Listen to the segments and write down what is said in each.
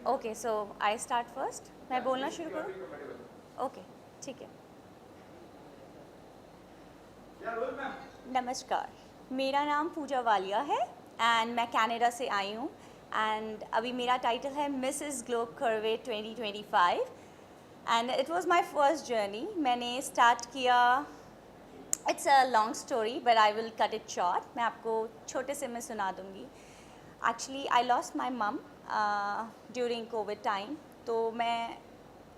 Okay, so I start first. मैं बोलना शुरू करूँ? ओके, ठीक है। नमस्कार, मेरा नाम पूजा वालिया है एंड मैं कनाडा से आई हूँ। एंड अभी मेरा टाइटल है Mrs Globe curve 2025 and it was my first journey. मैंने स्टार्ट किया, it's a long story but I will cut it short. मैं आपको छोटे से में सुना दूँगी। एक्चुअली आई लॉस्ट माई मम ड्यूरिंग कोविड टाइम, तो मैं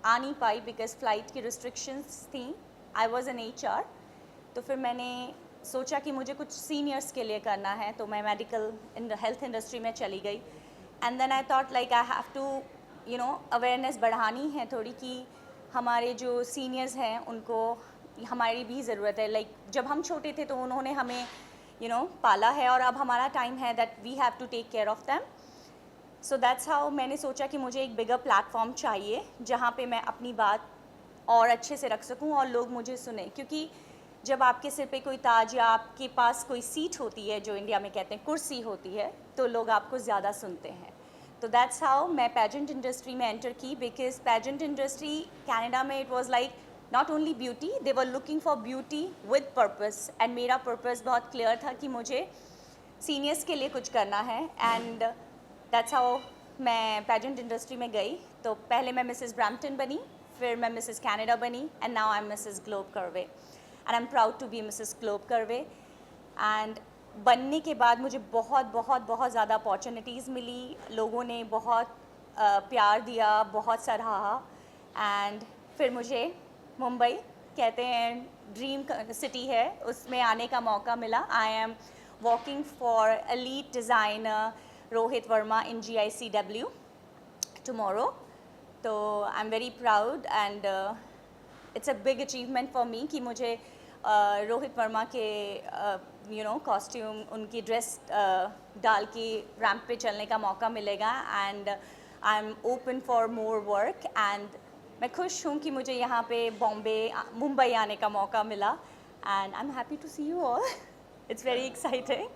आ नहीं पाई बिकॉज फ़्लाइट की रिस्ट्रिक्शंस थी। आई वॉज़ एन HR, तो फिर मैंने सोचा कि मुझे कुछ सीनियर्स के लिए करना है, तो मैं मेडिकल इन हेल्थ इंडस्ट्री में चली गई। And then I thought like I have to awareness बढ़ानी है थोड़ी, कि हमारे जो सीनियर्स हैं उनको हमारी भी ज़रूरत है। लाइक जब हम छोटे थे तो उन्होंने हमें पाला है, और अब हमारा टाइम है that we have to take care of them. So that's how मैंने सोचा कि मुझे एक बिगर प्लेटफॉर्म चाहिए जहाँ पे मैं अपनी बात और अच्छे से रख सकूँ और लोग मुझे सुने। क्योंकि जब आपके सिर पे कोई ताज या आपके पास कोई सीट होती है, जो इंडिया में कहते हैं कुर्सी होती है, तो लोग आपको ज़्यादा सुनते हैं। तो दैट्स हाउ मैं पेजेंट इंडस्ट्री में एंटर की, बिकॉज पेजेंट इंडस्ट्री कनाडा में it was like not only beauty, they were looking for beauty with purpose. And मेरा पर्पस बहुत क्लियर था कि मुझे सीनियर्स के लिए कुछ करना है। एंड दैट्स हाउ मैं पेजेंट इंडस्ट्री में गई। तो पहले मैं मिसेस ब्रैम्पटन बनी, फिर मैं मिसेस कनाडा बनी, and now I am Mrs Globe Curvy and I am proud to be Mrs Globe Curvy. And बनने के बाद मुझे बहुत बहुत बहुत ज़्यादा अपॉर्चुनिटीज़ मिली, लोगों ने बहुत प्यार दिया, बहुत सराहा। एंड फिर मुझे मुंबई, कहते हैं ड्रीम सिटी है, उसमें आने का मौका मिला। I am working for elite designer Rohit Verma in GICW tomorrow. तो I am very proud and it's a big achievement for me कि मुझे रोहित वर्मा के कॉस्ट्यूम, उनकी ड्रेस डाल के रैंप पे चलने का मौका मिलेगा। And I am open for more work and मैं खुश हूँ कि मुझे यहाँ पे मुंबई आने का मौका मिला। And I am happy to see you all. It's very exciting.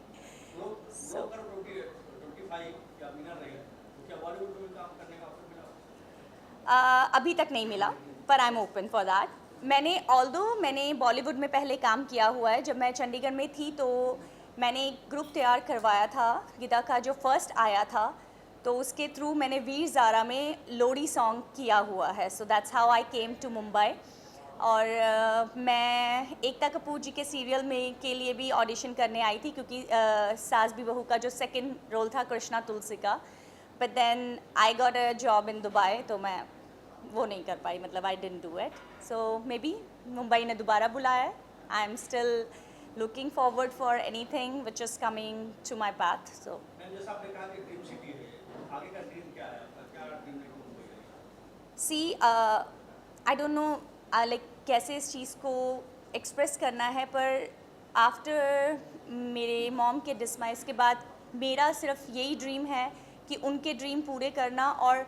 अभी तक नहीं मिला, पर I am open for that. मैंने बॉलीवुड में पहले काम किया हुआ है। जब मैं चंडीगढ़ में थी तो मैंने एक ग्रुप तैयार करवाया था गीता का, जो फर्स्ट आया था, तो उसके थ्रू मैंने वीर ज़ारा में लोहड़ी सॉन्ग किया हुआ है। So that's how I came to Mumbai. और मैं एकता कपूर जी के सीरियल में के लिए भी ऑडिशन करने आई थी, क्योंकि सास भी बहू का जो सेकंड रोल था कृष्णा तुलसी का, but then I got a job in Dubai, तो मैं वो नहीं कर पाई, मतलब I didn't do it. So maybe Mumbai ने दोबारा बुलाया है। I am still looking forward for anything which is coming to my path. So see I don't know like कैसे इस चीज़ को एक्सप्रेस करना है, पर आफ्टर मेरे मॉम के डिसमाइस के बाद मेरा सिर्फ यही ड्रीम है कि उनके ड्रीम पूरे करना। और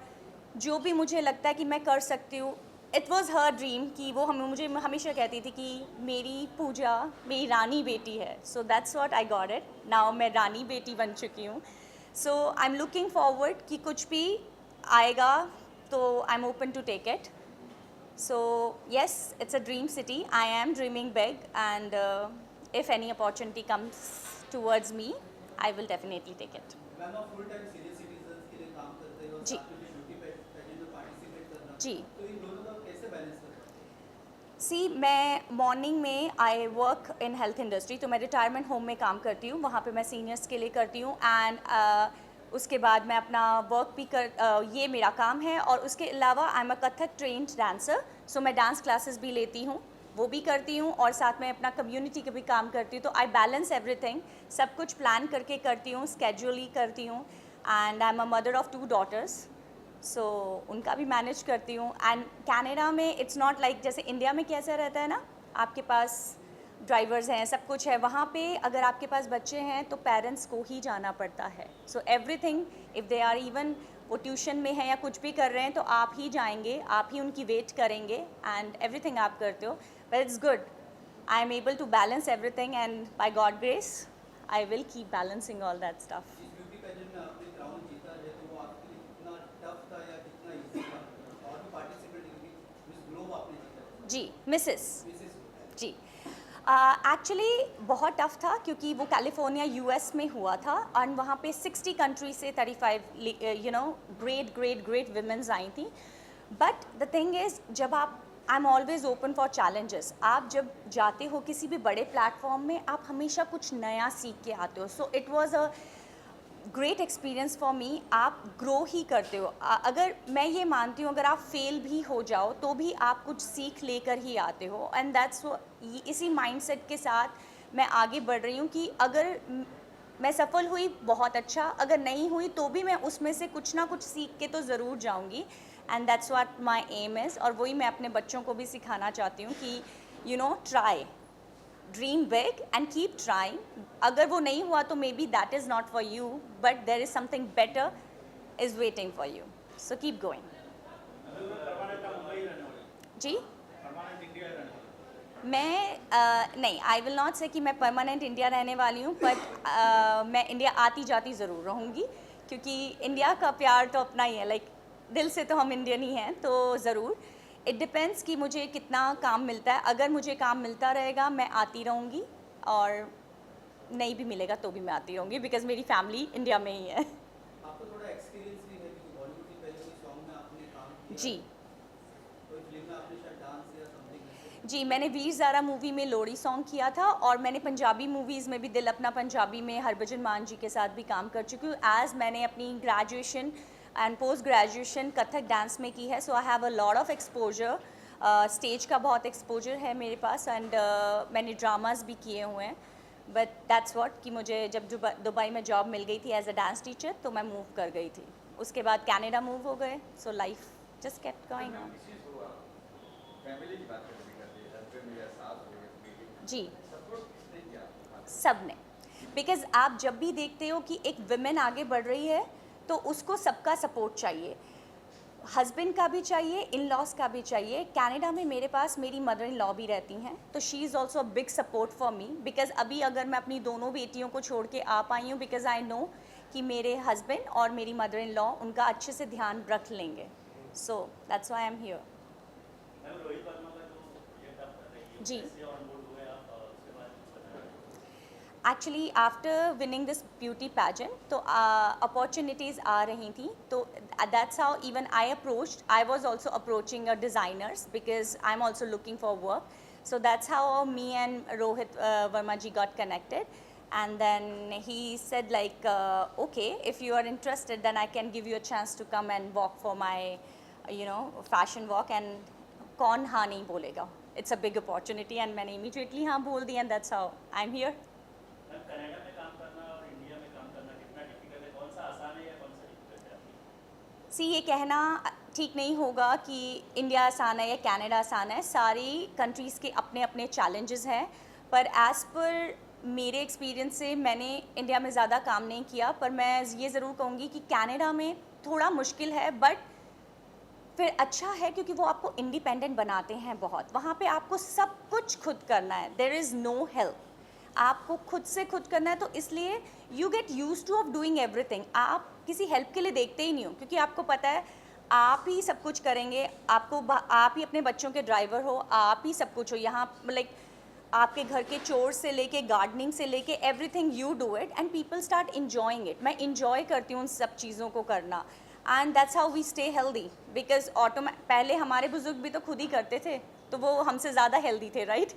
जो भी मुझे लगता है कि मैं कर सकती हूँ, इट वॉज़ हर ड्रीम कि वो मुझे हमेशा कहती थी कि मेरी पूजा मेरी रानी बेटी है। So that's what I got it now. मैं रानी बेटी बन चुकी हूँ। So I am looking forward कि कुछ भी आएगा तो I am open to take it. So yes, it's a dream city. I am dreaming big, and if any opportunity comes towards me, I will definitely take it. Ma'am आप full time senior citizens के लिए काम करते हो और जी साथ में beauty pageant में पार्टिसिपेट करना, जी। तो इन दोनों का कैसे बैलेंस करते हो? सी, मैं मॉर्निंग में I work in health industry, तो मैं रिटायरमेंट होम में काम करती हूँ, वहाँ पे मैं सीनियर्स के लिए करती हूँ। एंड उसके बाद मैं अपना वर्क भी ये मेरा काम है। और उसके अलावा I am a Kathak trained dancer, so मैं डांस क्लासेस भी लेती हूँ, वो भी करती हूँ, और साथ में अपना कम्युनिटी का भी काम करती हूँ। तो आई बैलेंस एवरीथिंग, सब कुछ प्लान करके करती हूँ, स्केड्यूली करती हूँ। And I am a mother of 2 daughters, सो उनका भी मैनेज करती हूँ। एंड कनाडा में इट्स नॉट लाइक जैसे इंडिया में कैसा रहता है ना, आपके पास ड्राइवर्स हैं, सब कुछ है। वहाँ पे अगर आपके पास बच्चे हैं तो पेरेंट्स को ही जाना पड़ता है। So everything, if they are even वो ट्यूशन में है या कुछ भी कर रहे हैं, तो आप ही जाएंगे, आप ही उनकी वेट करेंगे, एंड एवरीथिंग आप करते हो। But it's good, I am able to balance everything, and by God grace I will keep balancing all that stuff. जिस ब्यूटी पेजेंट में आपने क्राउन जीता है तो वो आपके लिए कितना टफ था या जी, मिसेस मिसेस जी। एक्चुअली बहुत टफ था क्योंकि वो कैलिफोर्निया यूएस में हुआ था और वहाँ पे 60 कंट्री से 35 ग्रेट ग्रेट ग्रेट विमेंस आई थी। बट द थिंग इज़, जब आप, I am always open for challenges. आप जब जाते हो किसी भी बड़े प्लेटफॉर्म में, आप हमेशा कुछ नया सीख के आते हो। So it was a great experience for me. आप ग्रो ही करते हो। अगर मैं ये मानती हूँ, अगर आप फेल भी हो जाओ तो भी आप कुछ सीख लेकर ही आते हो, एंड दैट्स इसी माइंडसेट के साथ मैं आगे बढ़ रही हूँ कि अगर मैं सफल हुई बहुत अच्छा, अगर नहीं हुई तो भी मैं उसमें से कुछ ना कुछ सीख के तो ज़रूर जाऊँगी, and that's what my aim is. और वही मैं अपने बच्चों को भी सिखाना चाहती हूँ कि try, dream big and keep trying. अगर वो नहीं हुआ तो may be that is not for you, but there is something better is waiting for you, so keep going. जी, मैं नहीं, आई विल नॉट से कि मैं परमानेंट इंडिया रहने वाली हूँ, बट मैं इंडिया आती जाती ज़रूर रहूँगी, क्योंकि इंडिया का प्यार तो अपना ही है। लाइक दिल से तो हम इंडियन ही हैं, तो ज़रूर। इट डिपेंड्स कि मुझे कितना काम मिलता है। अगर मुझे काम मिलता रहेगा मैं आती रहूँगी, और नहीं भी मिलेगा तो भी मैं आती रहूँगी, बिकॉज मेरी फैमिली इंडिया में ही है। आपको थोड़ा एक्सपीरियंस भी है क्योंकि बॉलीवुड की पहले कोई सॉन्ग में आपने काम किया जी है, कोई फिल्म में आपने शायद डांस या समथिंग ऐसे। जी, मैंने वीर ज़ारा मूवी में लोहड़ी सॉन्ग किया था, और मैंने पंजाबी मूवीज़ में भी, दिल अपना पंजाबी में हरभजन मान जी के साथ भी काम कर चुकी हूँ। एज़ मैंने अपनी graduation and post graduation Kathak dance में की है, so I have a lot of exposure. Stage का बहुत एक्सपोजर है मेरे पास, एंड मैंने ड्रामाज भी किए हुए हैं। बट दैट्स व्हाट कि मुझे जब दुबई में जॉब मिल गई थी एज अ डांस टीचर, तो मैं मूव कर गई थी। उसके बाद कनाडा मूव हो गए, so life just kept going on. Family की बात करनी करती है, हस्बैंड या सास हो या बेटी, जी, सपोर्ट किसने किया आपको? सब ने। बिकॉज आप जब भी देखते हो कि एक विमेन आगे बढ़ रही है, तो उसको सबका सपोर्ट चाहिए। हस्बैंड का भी चाहिए, इन लॉज का भी चाहिए। कनाडा में मेरे पास मेरी मदर इन लॉ भी रहती हैं, तो she is also a big support for me. Because अभी अगर मैं अपनी दोनों बेटियों को छोड़ के आ पाई हूँ, बिकॉज आई नो कि मेरे हस्बैंड और मेरी मदर इन लॉ उनका अच्छे से ध्यान रख लेंगे। So that's why I am here. जी, actually after winning this beauty pageant, तो अपॉर्चुनिटीज़ आ रही थी, तो that's how even I approached, I was also approaching designers, because I am also looking for work. So that's how me and Rohit Verma ji got connected, and then he said like, okay, if you are interested, then I can give you a chance to come and walk for my fashion walk, and कौन हाँ नहीं बोलेगा, it's a big opportunity, and मैंने immediately हाँ बोल दी, and that's how I'm here. Canada में काम करना और इंडिया में काम करना कितना डिफिकल्ट है? कौन सा आसान है या कौन सा डिफिकल्ट है आपके? सी, ये कहना ठीक नहीं होगा कि इंडिया आसान है या कनाडा आसान है। सारी कंट्रीज़ के अपने अपने चैलेंजेस हैं, पर एज़ पर मेरे एक्सपीरियंस से मैंने इंडिया में ज़्यादा काम नहीं किया, पर मैं ये ज़रूर कहूँगी कि कनाडा में थोड़ा मुश्किल है, बट फिर अच्छा है क्योंकि वो आपको इंडिपेंडेंट बनाते हैं बहुत। वहाँ पे आपको सब कुछ खुद करना है, देयर इज़ नो हेल्प, आपको खुद से खुद करना है, तो इसलिए you get use two of doing everything. आप किसी हेल्प के लिए देखते ही नहीं हो, क्योंकि आपको पता है आप ही सब कुछ करेंगे। आप ही अपने बच्चों के ड्राइवर हो, आप ही सब कुछ हो। यहाँ लाइक आपके घर के चोर से लेके गार्डनिंग से लेके everything you do it, and people start enjoying it. मैं इन्जॉय करती हूँ उन सब चीज़ों को करना, and that's how we stay healthy. Because पहले हमारे बुजुर्ग भी तो खुद ही करते थे, तो वो हमसे ज़्यादा हेल्दी थे, राइट?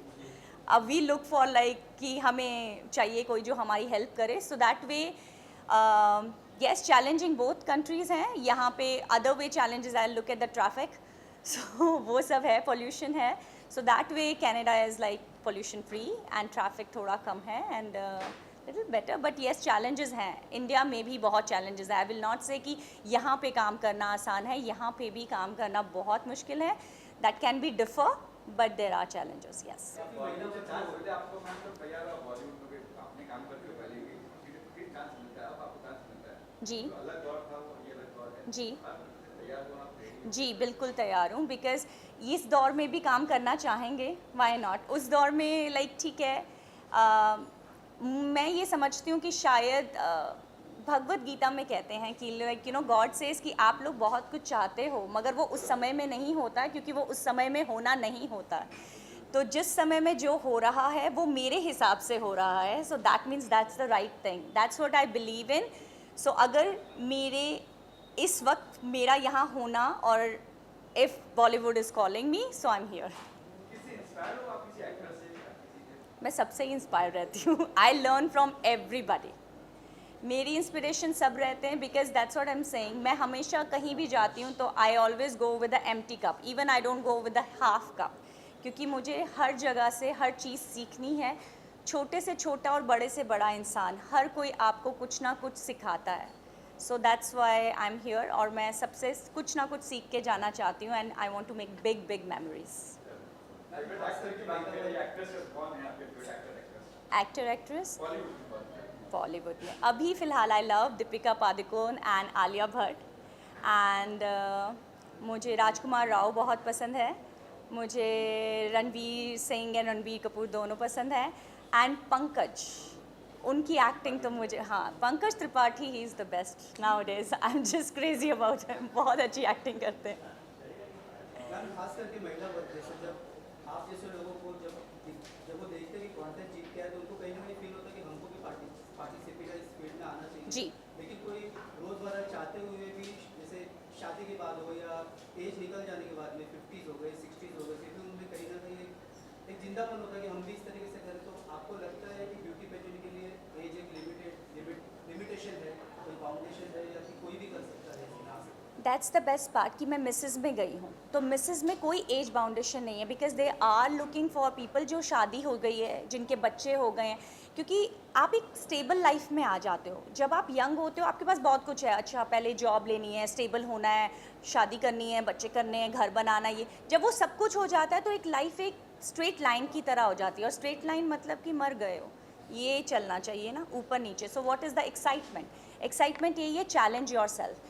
अब वी लुक फॉर लाइक कि हमें चाहिए कोई जो हमारी हेल्प करे, so that way yes, challenging both countries हैं। यहाँ पे other way challenges, I look at the traffic, so वो सब है, पोल्यूशन है, so that way Canada is like pollution free and traffic थोड़ा कम है, and little better. But yes, challenges हैं, इंडिया में भी बहुत चैलेंजेस हैं। आई विल नॉट से कि यहाँ पे काम करना आसान है, यहाँ पे भी काम करना बहुत मुश्किल है। That can be differ, but there are challenges, yes. Bollywood में चांस मिलता है आपको, मैं तो तैयार हूँ बॉलीवुड में भी आपने काम करते हो पहले भी, फिर चांस मिलता है, अब आपको चांस मिलता है जी जो अलग दौर था वो ये अलग दौर है, जी आप तैयार हो, आप ready हो? जी, बिल्कुल तैयार हूँ, बिकॉज़ इस दौर में भी काम करना चाहेंगे, व्हाई नॉट। उस दौर में लाइक ठीक है, मैं ये समझती हूँ कि शायद भगवत गीता में कहते हैं कि like you know God says कि आप लोग बहुत कुछ चाहते हो मगर वो उस समय में नहीं होता है, क्योंकि वो उस समय में होना नहीं होता है। तो जिस समय में जो हो रहा है वो मेरे हिसाब से हो रहा है, so that means that's the right thing, that's what I believe in. So अगर मेरे इस वक्त मेरा यहाँ होना और if Bollywood is calling me, so I am here. किसी इंस्पायर हो आप किसी एक्टर से या किसी से? मैं सबसे ही इंस्पायर रहती हूँ। I learn from everybody. मेरी इंस्पिरेशन सब रहते हैं, because that's what I am saying. मैं हमेशा कहीं भी जाती हूँ तो I always go with the empty cup, even I don't go with the half cup, क्योंकि मुझे हर जगह से हर चीज़ सीखनी है। छोटे से छोटा और बड़े से बड़ा इंसान, हर कोई आपको कुछ ना कुछ सिखाता है। So that's why I am here, और मैं सबसे कुछ ना कुछ सीख के जाना चाहती हूँ, and I want to make big big memories. Favourite actor की बात करें या एक्ट्रेस में कौन है आपके favourite actor actress? Actor actress Bollywood की बात करें। बॉलीवुड में अभी फ़िलहाल I love Deepika Padukone and Alia Bhatt, and मुझे राजकुमार राव बहुत पसंद है, मुझे रणवीर सिंह एंड रणबीर कपूर दोनों पसंद हैं, एंड पंकज, उनकी एक्टिंग तो मुझे, हाँ, Pankaj Tripathi he is the best now days. I am just crazy about him, बहुत अच्छी एक्टिंग करते हैं। मैम खास करके महिला वर्ग जैसे जब आप जैसे लोगों को जब वो देखते हैं कि कॉन्टेस्ट जीत के आए तो उनको कहीं ना कहीं फील होता है कि हमको भी पार्टिसिपेट इस फील्ड में आना चाहिए जी। लेकिन कोई रोज़मर्रा चाहते हुए भी जैसे शादी के बाद हो या एज निकल जाने के बाद में 50s हो गए 60s हो गए, फिर भी उनमें कहीं ना कहीं एक जिंदापन होता है कि हम भी इस तरीके से करें। तो आपको लगता है कि ब्यूटी पेजेंट के लिए एज एक लिमिटेशन है, कोई बाउंडेशन है, या कि कोई भी कर सकता है ना? दैट्स द बेस्ट पार्ट कि मैं मिसेस में गई हूँ, तो मिसेस में कोई एज बाउंडेशन नहीं है, because they are looking for people जो शादी हो गई है, जिनके बच्चे हो गए हैं, क्योंकि आप एक स्टेबल लाइफ में आ जाते हो। जब आप यंग होते हो आपके पास बहुत कुछ है, अच्छा पहले जॉब लेनी है, स्टेबल होना है, शादी करनी है, बच्चे करने हैं, घर बनाना, ये जब वो सब कुछ हो जाता है तो एक लाइफ एक स्ट्रेट लाइन की तरह हो जाती है, और स्ट्रेट लाइन मतलब कि मर गए हो, ये चलना चाहिए ना, ऊपर नीचे। So what is the excitement? Excitement यही है, challenge your self,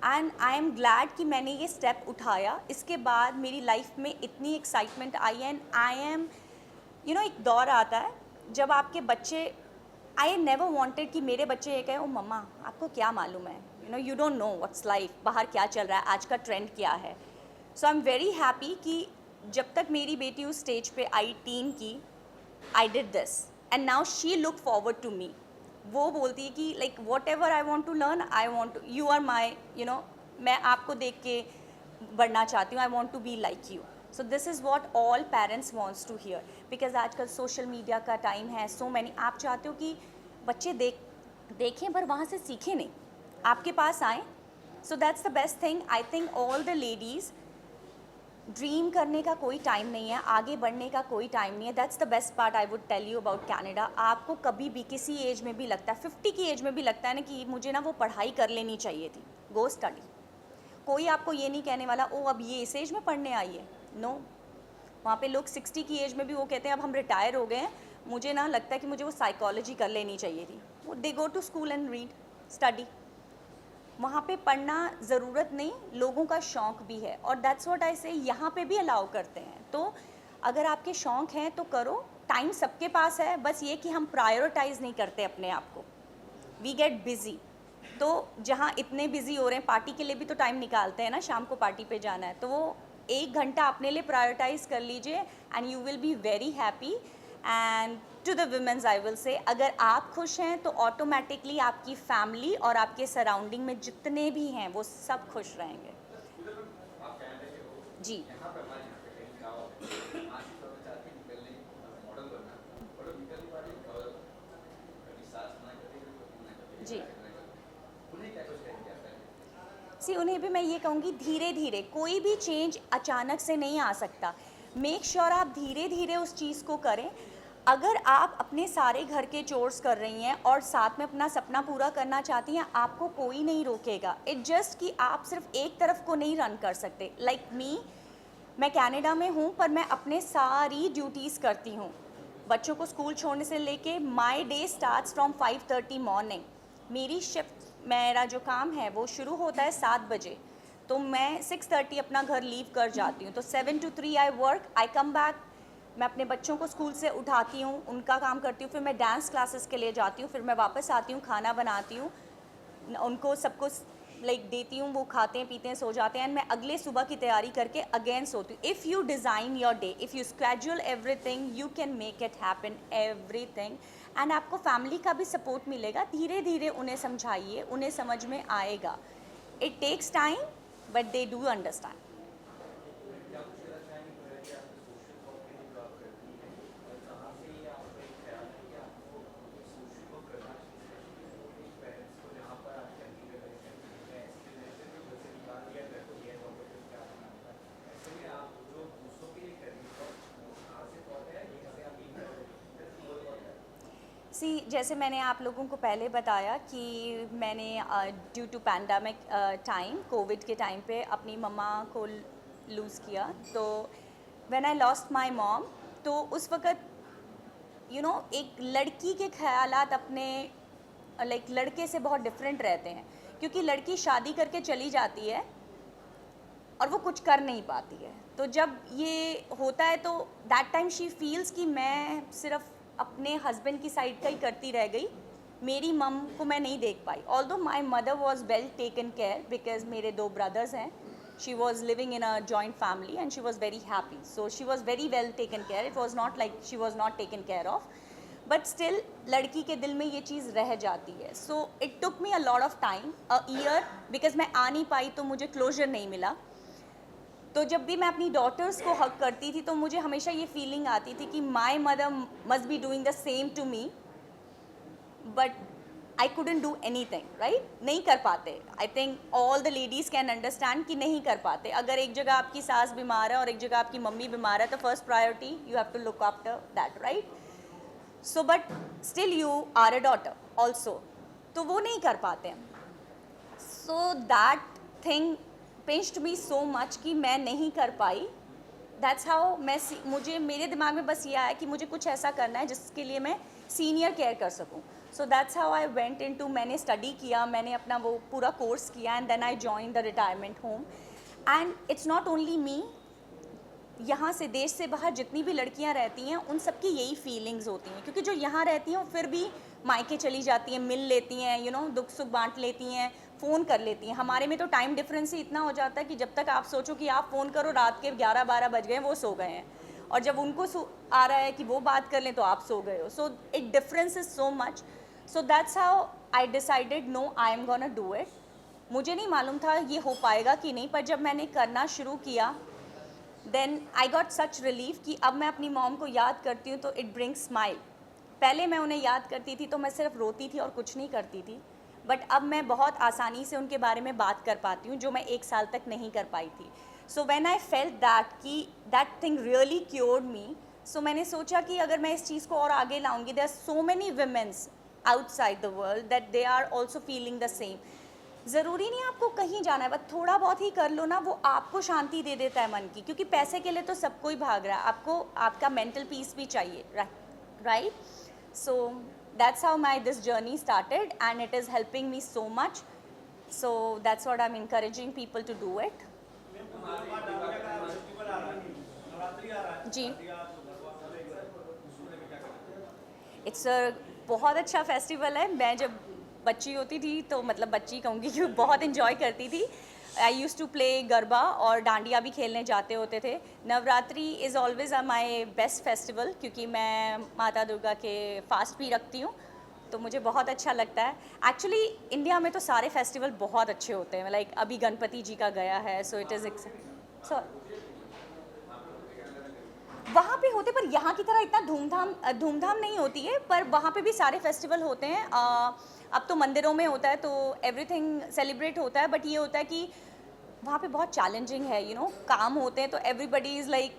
and I am glad कि मैंने ये स्टेप उठाया। इसके बाद मेरी लाइफ में इतनी excitement I, and I M you know, एक दौर आता है जब आपके बच्चे, आई नेवर वांटेड कि मेरे बच्चे ये कहें, ओ मम्मा आपको क्या मालूम है, you know you don't know what's life, बाहर क्या चल रहा है, आज का ट्रेंड क्या है। So I am very happy कि जब तक मेरी बेटी उस स्टेज पे आई टीन की, I did this, and now she look forward to me. वो बोलती है कि like whatever I want to learn, I want to, you are my, you know, मैं आपको देख के बढ़ना चाहती हूँ, I want to be like you. So this is what all parents wants to hear, because आजकल social media का time है, सो मैनी, आप चाहते हो कि बच्चे देखें पर वहाँ से सीखें नहीं, आपके पास आएँ। So that's the best thing. I think all the ladies, dream करने का कोई टाइम नहीं है, आगे बढ़ने का कोई टाइम नहीं है। That's the best part I would tell you about Canada. आपको कभी भी किसी एज में भी लगता है, 50 की एज में भी लगता है ना कि मुझे ना वो पढ़ाई कर लेनी चाहिए थी, गो स्टडी। कोई आपको ये नहीं कहने वाला, ओ अब ये इस एज में पढ़ने आई है, नो। वहाँ पे लोग 60 की एज में भी वो कहते हैं अब हम रिटायर हो गए हैं, मुझे ना लगता है कि मुझे वो साइकोलॉजी कर लेनी चाहिए थी। वो they go to school and read, study. वहाँ पे पढ़ना ज़रूरत नहीं, लोगों का शौक़ भी है, और दैट्स व्हाट आई से, यहाँ पे भी अलाउ करते हैं। तो अगर आपके शौक़ हैं तो करो, टाइम सबके पास है, बस ये कि हम प्रायोरिटाइज़ नहीं करते अपने आप को, वी गेट बिज़ी। तो जहाँ इतने बिज़ी हो रहे हैं, पार्टी के लिए भी तो टाइम निकालते हैं ना, शाम को पार्टी पे जाना है, तो वो 1 घंटा अपने लिए प्रायोरिटाइज़ कर लीजिए, and you will be very happy. And to the women's I will say, अगर आप खुश हैं तो ऑटोमेटिकली आपकी फैमिली और आपके सराउंडिंग में जितने भी हैं वो सब खुश रहेंगे। आप कनाडा के हो, जी। यहाँ पे हमारे यहाँ पे कहीं गाँव है, आशिक होना चाहती है निकलने मॉडल बनना, और वो निकलने वाली और कभी सास मना करती है, कभी मना करती है, जी। उन्हें क्या कुछ कहेंगे आप पहले? सी, उन्हें भी मैं ये कहूँगी, धीरे धीरे, कोई भी चेंज अचानक से नहीं आ सकता। मेक श्योर आप धीरे धीरे उस चीज़ को करें। अगर आप अपने सारे घर के चोर्स कर रही हैं और साथ में अपना सपना पूरा करना चाहती हैं, आपको कोई नहीं रोकेगा। इट जस्ट कि आप सिर्फ एक तरफ को नहीं रन कर सकते। लाइक मी, मैं कनाडा में हूँ पर मैं अपने सारी ड्यूटीज़ करती हूँ। बच्चों को स्कूल छोड़ने से लेके my day starts from 5:30 morning. मेरी शिफ्ट, मेरा जो काम है वो शुरू होता है 7 बजे, तो मैं 6:30 अपना घर लीव कर जाती हूँ। तो 7 to 3 I work, I come back, मैं अपने बच्चों को स्कूल से उठाती हूँ, उनका काम करती हूँ, फिर मैं डांस क्लासेस के लिए जाती हूँ, फिर मैं वापस आती हूँ, खाना बनाती हूँ, उनको सबको लाइक देती हूँ, वो खाते हैं पीते हैं सो जाते हैं, एंड मैं अगले सुबह की तैयारी करके अगेन सोती हूँ. If you design your day, if you schedule everything, you can make it happen everything. And आपको फैमिली का भी सपोर्ट मिलेगा. धीरे धीरे उन्हें समझाइए, उन्हें समझ में आएगा. It takes time but they do understand. क्या कुछ कहना चाहेंगे कि आप सोशल वर्क के लिए जो आप करती हैं और कहाँ से ये आपका एक ख्याल है कि आपको सोशल वर्क करना चाहिए पेरेंट्स को, जहाँ पर आप जनरेशन में ऐसी जनरेशन में घर से निकाल दिया, घर को दिया जॉब करके क्या बनाता है, ऐसे में आप जो दूसरों के लिए कर रही हो कहाँ से थॉट है, ये कैसे आप डील करोगे? सी, जैसे मैंने आप लोगों को पहले बताया कि मैंने due to pandemic time, Covid के टाइम पे अपनी मम्मा को लूज़ किया. तो when I lost my mom, तो उस वक़्त एक लड़की के ख़यालात अपने लाइक लड़के से बहुत डिफरेंट रहते हैं, क्योंकि लड़की शादी करके चली जाती है और वो कुछ कर नहीं पाती है. तो जब ये होता है तो दैट टाइम शी फील्स कि मैं सिर्फ अपने हस्बैंड की साइड का ही करती रह गई, मेरी मम को मैं नहीं देख पाई. Although my mother was well taken care because मेरे 2 ब्रदर्स हैं. She was living in a joint family and she was very happy. So she was very well taken care. It was not like she was not taken care of, but still लड़की के दिल में ये चीज़ रह जाती है. So it took me a lot of time, a year, because मैं आ नहीं पाई तो मुझे क्लोजर नहीं मिला. तो जब भी मैं अपनी डॉटर्स को हक करती थी तो मुझे हमेशा ये फीलिंग आती थी कि my mother must be doing the same to me, but I couldn't do anything, right. नहीं कर पाते. I think all the ladies can understand कि नहीं कर पाते. अगर एक जगह आपकी सास बीमार है और एक जगह आपकी मम्मी बीमार है तो first priority you have to look after that, right. So but still you are a daughter also, तो वो नहीं कर पाते. So that thing pinched me so much कि मैं नहीं कर पाई. दैट्स हाउ मुझे मेरे दिमाग में बस ये आया कि मुझे कुछ ऐसा करना है जिसके लिए मैं सीनियर केयर कर सकूं. So that's how I went into, मैंने स्टडी किया, मैंने अपना वो पूरा कोर्स किया and then I join the retirement home. And it's not only me, यहाँ से देश से बाहर जितनी भी लड़कियाँ रहती हैं उन सबकी यही फीलिंग्स होती हैं, क्योंकि जो यहाँ रहती हैं वो फिर भी मायके चली जाती हैं, मिल लेती हैं, दुख सुख बांट लेती हैं, फ़ोन कर लेती हैं. हमारे में तो टाइम डिफरेंस ही इतना हो जाता है कि जब तक आप सोचो कि आप फ़ोन करो रात के 11-12 बज गए, वो सो गए हैं, और जब उनको आ रहा है कि वो बात कर लें तो आप सो गए हो. So it difference is so much. So that's how I decided no, I am gonna do it. मुझे नहीं मालूम था ये हो पाएगा कि नहीं, पर जब मैंने करना शुरू किया then I got such relief कि अब मैं अपनी मॉम को याद करती हूँ तो इट ब्रिंग्स स्माइल. पहले मैं उन्हें याद करती थी तो मैं सिर्फ रोती थी और कुछ नहीं करती थी, बट अब मैं बहुत आसानी से उनके बारे में बात कर पाती हूँ, जो मैं 1 साल तक नहीं कर पाई थी. So when I felt that कि दैट थिंग रियली क्योर्ड मी, सो मैंने सोचा कि अगर मैं इस चीज़ को और आगे लाऊंगी, there are so many womens outside the world that they are also feeling the same. ज़रूरी नहीं आपको कहीं जाना है, बस थोड़ा बहुत ही कर लो ना, वो आपको शांति दे देता है मन की, क्योंकि पैसे के लिए तो सबको ही भाग रहा है, आपको आपका मेंटल पीस भी चाहिए, right. So that's how this journey started and it is helping me so much. So that's what I'm encouraging people to do it. जी, इट्स अ बहुत अच्छा फेस्टिवल है. मैं जब बच्ची होती थी तो मतलब बच्ची कहूँगी कि बहुत इन्जॉय करती थी. आई यूज़ टू प्ले गरबा और डांडिया भी खेलने जाते होते थे. Navratri is always my best festival, क्योंकि मैं माता दुर्गा के फास्ट भी रखती हूँ, तो मुझे बहुत अच्छा लगता है. एक्चुअली इंडिया में तो सारे फेस्टिवल बहुत अच्छे होते हैं, लाइक अभी गणपति जी का गया है, सो इट इज़ सो वहाँ पे होते, पर यहाँ की तरह इतना धूमधाम नहीं होती है, पर वहाँ पे भी सारे फेस्टिवल होते हैं. अब तो मंदिरों में होता है तो एवरीथिंग सेलिब्रेट होता है, बट ये होता है कि वहाँ पे बहुत चैलेंजिंग है, काम होते हैं, तो एवरीबडी इज़ लाइक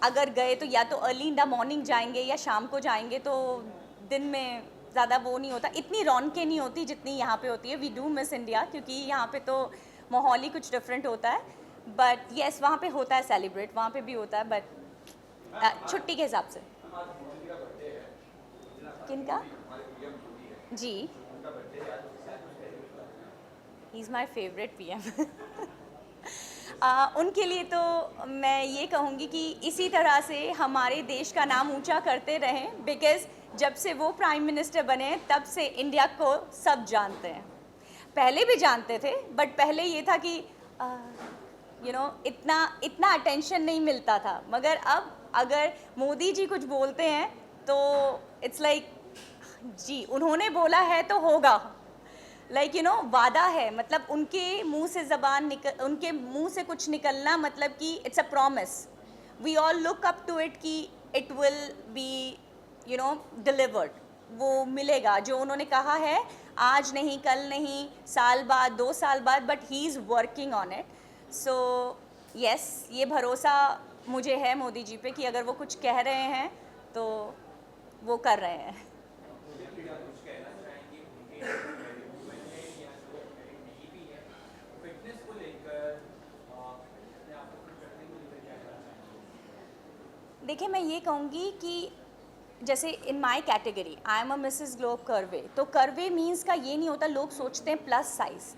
अगर गए तो या तो अर्ली इन द मॉर्निंग जाएंगे या शाम को जाएंगे, तो दिन में ज़्यादा वो नहीं होता, इतनी रौनकें नहीं होती जितनी यहाँ पे होती है. वी डू मिस इंडिया, क्योंकि यहाँ पे तो माहौल ही कुछ डिफरेंट होता है. बट येस, वहाँ पे होता है सेलिब्रेट, वहाँ पे भी होता है, बट छुट्टी के हिसाब से. किनका? जी, he is my favourite PM. उनके लिए तो मैं ये कहूँगी कि इसी तरह से हमारे देश का नाम ऊंचा करते रहें, बिकॉज़ जब से वो प्राइम मिनिस्टर बने तब से इंडिया को सब जानते हैं. पहले भी जानते थे, बट पहले ये था कि इतना अटेंशन नहीं मिलता था, मगर अब अगर मोदी जी कुछ बोलते हैं तो इट्स लाइक जी उन्होंने बोला है तो होगा, वादा है, मतलब उनके मुंह से उनके मुंह से कुछ निकलना मतलब कि it's a promise, we all look up to it कि इट विल बी डिलीवर्ड, वो मिलेगा जो उन्होंने कहा है, आज नहीं, कल नहीं, साल बाद, 2 साल बाद, but he is working on it. So yes, ये भरोसा मुझे है मोदी जी पे कि अगर वो कुछ कह रहे हैं तो वो कर रहे हैं। फिर आप कुछ कहना चाहेंगे उनके वुमेन है या जो नहीं भी है, फिटनेस को लेकर अपने आप को फिट रखने को लेकर क्या कहना चाहेंगे? देखिए, मैं ये कहूँगी कि जैसे in my category I am a Mrs Globe curvy, तो कर्वे मीन्स का ये नहीं होता, लोग सोचते हैं प्लस साइज़,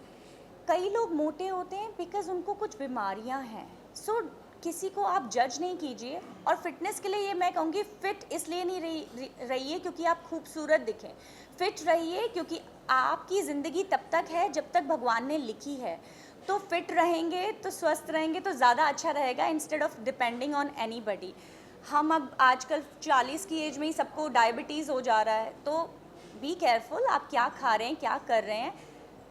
कई लोग मोटे होते हैं बिकॉज उनको कुछ बीमारियां हैं। सो किसी को आप जज नहीं कीजिए, और फिटनेस के लिए ये मैं कहूँगी फिट इसलिए नहीं रहिए क्योंकि आप खूबसूरत दिखें, फिट रहिए क्योंकि आपकी ज़िंदगी तब तक है जब तक भगवान ने लिखी है, तो फिट रहेंगे तो स्वस्थ रहेंगे तो ज़्यादा अच्छा रहेगा, instead of depending on anybody. हम अब आजकल 40 की एज में ही सबको डायबिटीज़ हो जा रहा है, तो बी केयरफुल आप क्या खा रहे हैं, क्या कर रहे हैं।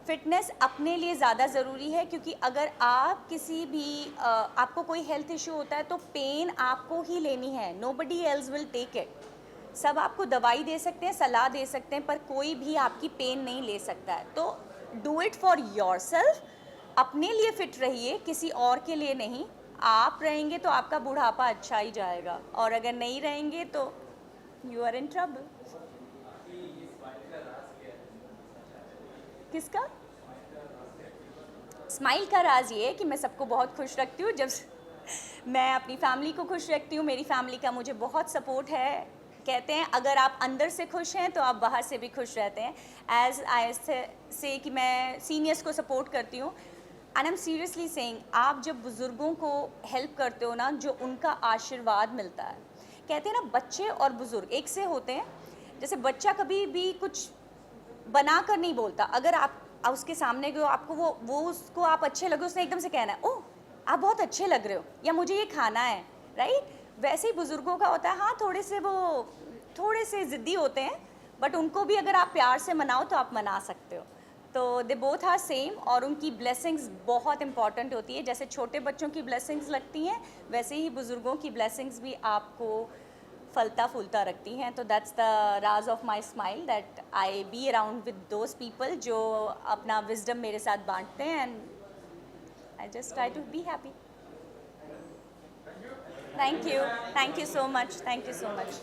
फिटनेस अपने लिए ज़्यादा ज़रूरी है, क्योंकि अगर आप किसी भी आपको कोई हेल्थ इशू होता है तो पेन आपको ही लेनी है, nobody else will take it. सब आपको दवाई दे सकते हैं, सलाह दे सकते हैं, पर कोई भी आपकी पेन नहीं ले सकता है। तो डू इट फॉर योरसेल्फ, अपने लिए फिट रहिए, किसी और के लिए नहीं। आप रहेंगे तो आपका बुढ़ापा अच्छा ही जाएगा, और अगर नहीं रहेंगे तो यू आर इन ट्रबल। किसका स्माइल का राज ये है कि मैं सबको बहुत खुश रखती हूँ, जब मैं अपनी फैमिली को खुश रखती हूँ, मेरी फैमिली का मुझे बहुत सपोर्ट है। कहते हैं अगर आप अंदर से खुश हैं तो आप बाहर से भी खुश रहते हैं। एज आई से कि मैं सीनियर्स को सपोर्ट करती हूँ, and I am seriously saying, आप जब बुज़ुर्गों को हेल्प करते हो ना, जो उनका आशीर्वाद मिलता है, कहते हैं ना बच्चे और बुज़ुर्ग एक से होते हैं। जैसे बच्चा कभी भी कुछ बना कर नहीं बोलता, अगर आप उसके सामने गए, आपको वो उसको आप अच्छे लगे, उसने एकदम से कहना है ओह आप बहुत अच्छे लग रहे हो, या मुझे ये खाना है, राइट। वैसे ही बुज़ुर्गों का होता है, हाँ थोड़े से ज़िद्दी होते हैं, बट उनको भी अगर आप प्यार से मनाओ तो आप मना सकते हो। तो दे बोथ आर सेम, और उनकी ब्लेसिंग्स बहुत इंपॉर्टेंट होती है। जैसे छोटे बच्चों की ब्लेसिंग्स लगती हैं, वैसे ही बुज़ुर्गों की ब्लेसिंग्स भी आपको फलता फूलता रखती हैं। तो दैट्स द राज of my smile, that I be around with those people जो अपना विजडम मेरे साथ बांटते हैं, and I just try to be happy. Thank you so much, thank you so much.